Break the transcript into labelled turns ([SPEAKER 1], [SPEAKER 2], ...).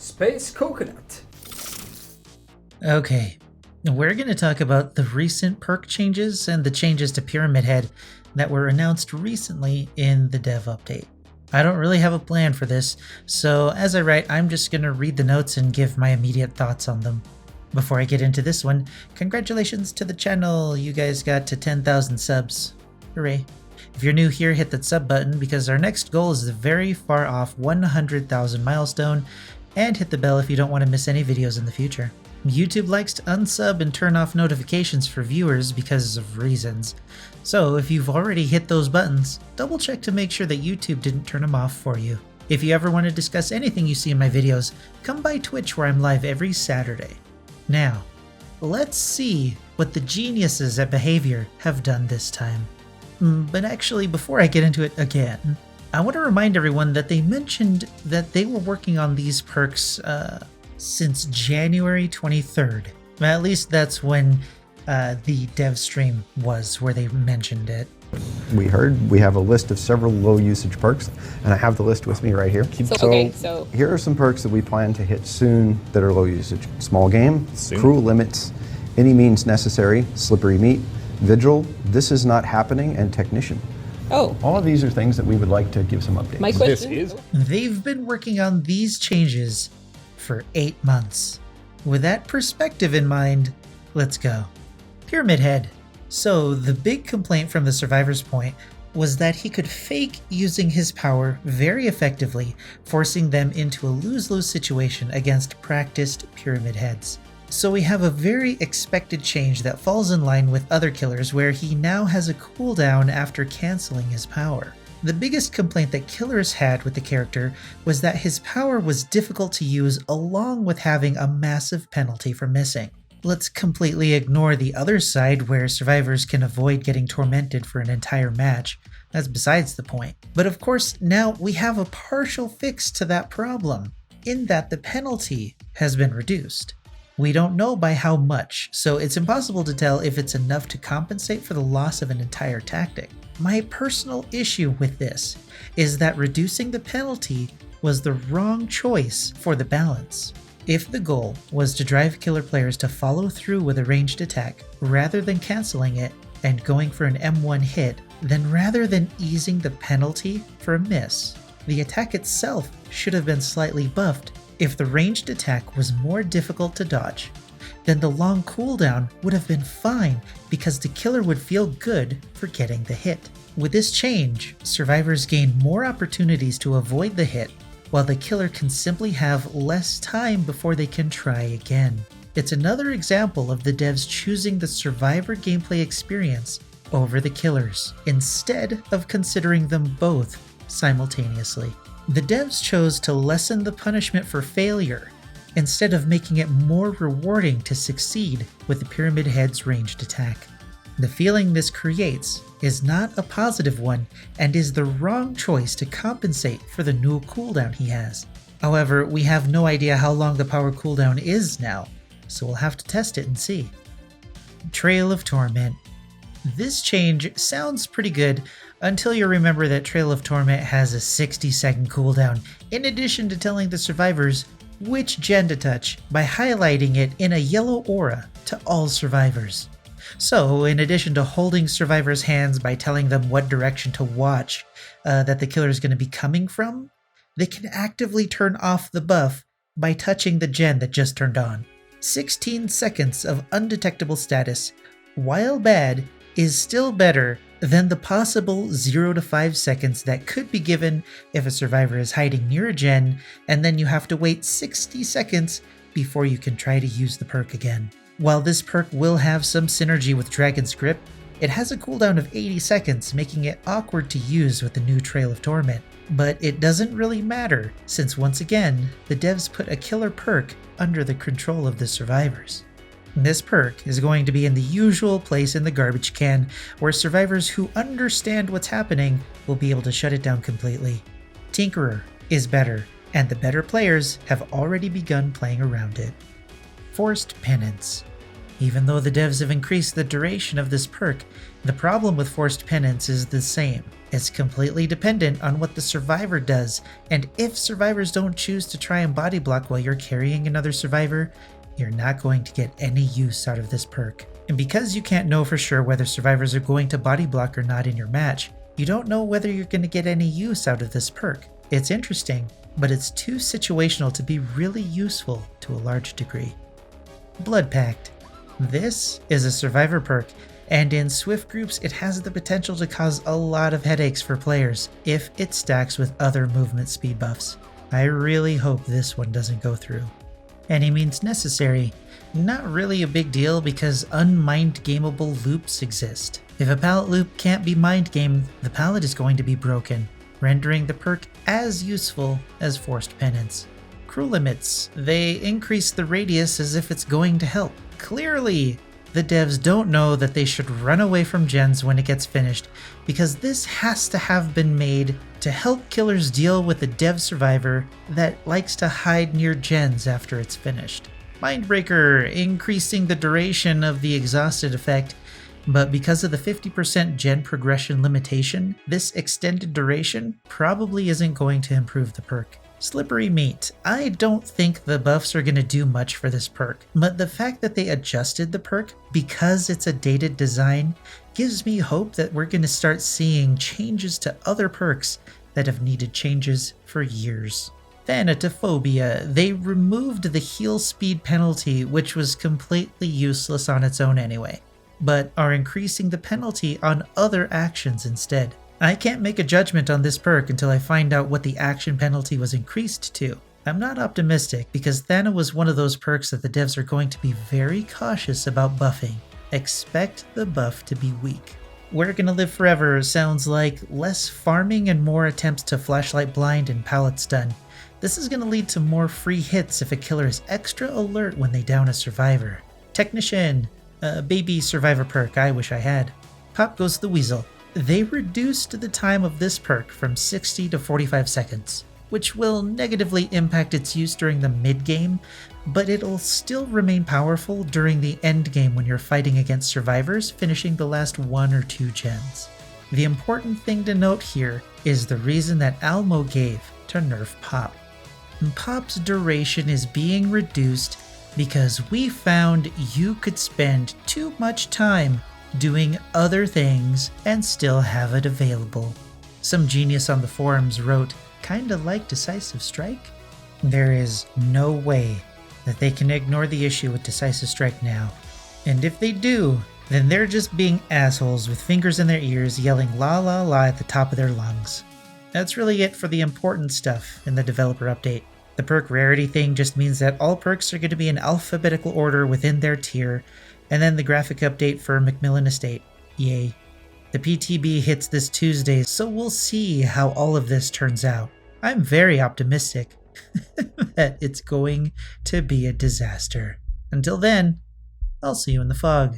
[SPEAKER 1] Space Coconut.
[SPEAKER 2] Okay, we're going to talk about the recent perk changes and the changes to Pyramid Head that were announced recently in the dev update. I don't really have a plan for this, so as I write, I'm just going to read the notes and give my immediate thoughts on them. Before I get into this one, congratulations to the channel, you guys got to 10,000 subs. Hooray. If you're new here, hit that sub button because our next goal is the very far off 100,000 milestone, and hit the bell if you don't want to miss any videos in the future. YouTube likes to unsub and turn off notifications for viewers because of reasons. So if you've already hit those buttons, double check to make sure that YouTube didn't turn them off for you. If you ever want to discuss anything you see in my videos, come by Twitch where I'm live every Saturday. Now, let's see what the geniuses at Behavior have done this time. But actually, before I get into it again, I want to remind everyone that they mentioned that they were working on these perks since January 23rd. At least that's when the dev stream was, where they mentioned it.
[SPEAKER 3] We have a list of several low usage perks, and I have the list with me right here. So here are some perks that we plan to hit soon that are low usage. Small game, cruel limits, any means necessary, slippery meat, vigil, this is not happening, and technician.
[SPEAKER 4] Oh.
[SPEAKER 3] All of these are things that we would like to give some updates.
[SPEAKER 4] My question is?
[SPEAKER 2] They've been working on these changes for 8 months. With that perspective in mind, let's go. Pyramid Head. So the big complaint from the survivor's point was that he could fake using his power very effectively, forcing them into a lose-lose situation against practiced Pyramid Heads. So we have a very expected change that falls in line with other killers where he now has a cooldown after canceling his power. The biggest complaint that killers had with the character was that his power was difficult to use along with having a massive penalty for missing. Let's completely ignore the other side where survivors can avoid getting tormented for an entire match. That's besides the point. But of course, now we have a partial fix to that problem, in that the penalty has been reduced. We don't know by how much, so it's impossible to tell if it's enough to compensate for the loss of an entire tactic. My personal issue with this is that reducing the penalty was the wrong choice for the balance. If the goal was to drive killer players to follow through with a ranged attack rather than canceling it and going for an M1 hit, then rather than easing the penalty for a miss, the attack itself should have been slightly buffed. If the ranged attack was more difficult to dodge, then the long cooldown would have been fine because the killer would feel good for getting the hit. With this change, survivors gain more opportunities to avoid the hit, while the killer can simply have less time before they can try again. It's another example of the devs choosing the survivor gameplay experience over the killers, instead of considering them both simultaneously. The devs chose to lessen the punishment for failure, instead of making it more rewarding to succeed with the Pyramid Head's ranged attack. The feeling this creates is not a positive one and is the wrong choice to compensate for the new cooldown he has. However, we have no idea how long the power cooldown is now, so we'll have to test it and see. Trail of Torment. This change sounds pretty good until you remember that Trail of Torment has a 60-second cooldown, in addition to telling the survivors which gen to touch by highlighting it in a yellow aura to all survivors. So, in addition to holding survivors' hands by telling them what direction to watch that the killer is going to be coming from, they can actively turn off the buff by touching the gen that just turned on. 16 seconds of undetectable status, while bad, is still better than the possible 0 to 5 seconds that could be given if a survivor is hiding near a gen, and then you have to wait 60 seconds before you can try to use the perk again. While this perk will have some synergy with Dragon's Grip, it has a cooldown of 80 seconds, making it awkward to use with the new Trail of Torment. But it doesn't really matter, since once again, the devs put a killer perk under the control of the survivors. This perk is going to be in the usual place in the garbage can, where survivors who understand what's happening will be able to shut it down completely. Tinkerer is better, and the better players have already begun playing around it. Forced Penance. Even though the devs have increased the duration of this perk, the problem with Forced Penance is the same. It's completely dependent on what the survivor does, and if survivors don't choose to try and body block while you're carrying another survivor, you're not going to get any use out of this perk. And because you can't know for sure whether survivors are going to body block or not in your match, you don't know whether you're going to get any use out of this perk. It's interesting, but it's too situational to be really useful to a large degree. Blood Pact. This is a survivor perk, and in swift groups it has the potential to cause a lot of headaches for players if it stacks with other movement speed buffs. I really hope this one doesn't go through. Any means necessary. Not really a big deal because unmind gameable loops exist. If a pallet loop can't be mind gamed, the pallet is going to be broken, rendering the perk as useful as Forced Penance. Crew limits. They increase the radius as if it's going to help. Clearly, the devs don't know that they should run away from gens when it gets finished, because this has to have been made to help killers deal with a dev survivor that likes to hide near gens after it's finished. Mindbreaker, increasing the duration of the exhausted effect, but because of the 50% gen progression limitation, this extended duration probably isn't going to improve the perk. Slippery Meat. I don't think the buffs are going to do much for this perk, but the fact that they adjusted the perk because it's a dated design gives me hope that we're going to start seeing changes to other perks that have needed changes for years. Fanatiphobia. They removed the heal speed penalty, which was completely useless on its own anyway, but are increasing the penalty on other actions instead. I can't make a judgment on this perk until I find out what the action penalty was increased to. I'm not optimistic because Thana was one of those perks that the devs are going to be very cautious about buffing. Expect the buff to be weak. We're Gonna Live Forever sounds like less farming and more attempts to flashlight blind and pallet stun. This is going to lead to more free hits if a killer is extra alert when they down a survivor. Technician. Baby survivor perk I wish I had. Pop Goes the Weasel. They reduced the time of this perk from 60 to 45 seconds, which will negatively impact its use during the mid-game, but it'll still remain powerful during the end game when you're fighting against survivors finishing the last 1 or 2 gens. The important thing to note here is the reason that Almo gave to nerf Pop. Pop's duration is being reduced because we found you could spend too much time doing other things and still have it available. Some genius on the forums wrote, "Kinda like Decisive Strike?" There is no way that they can ignore the issue with Decisive Strike now. And if they do, then they're just being assholes with fingers in their ears yelling la la la at the top of their lungs. That's really it for the important stuff in the developer update. The Perk Rarity thing just means that all perks are going to be in alphabetical order within their tier, and then the graphic update for Macmillan Estate. Yay. The PTB hits this Tuesday, so we'll see how all of this turns out. I'm very optimistic that it's going to be a disaster. Until then, I'll see you in the fog.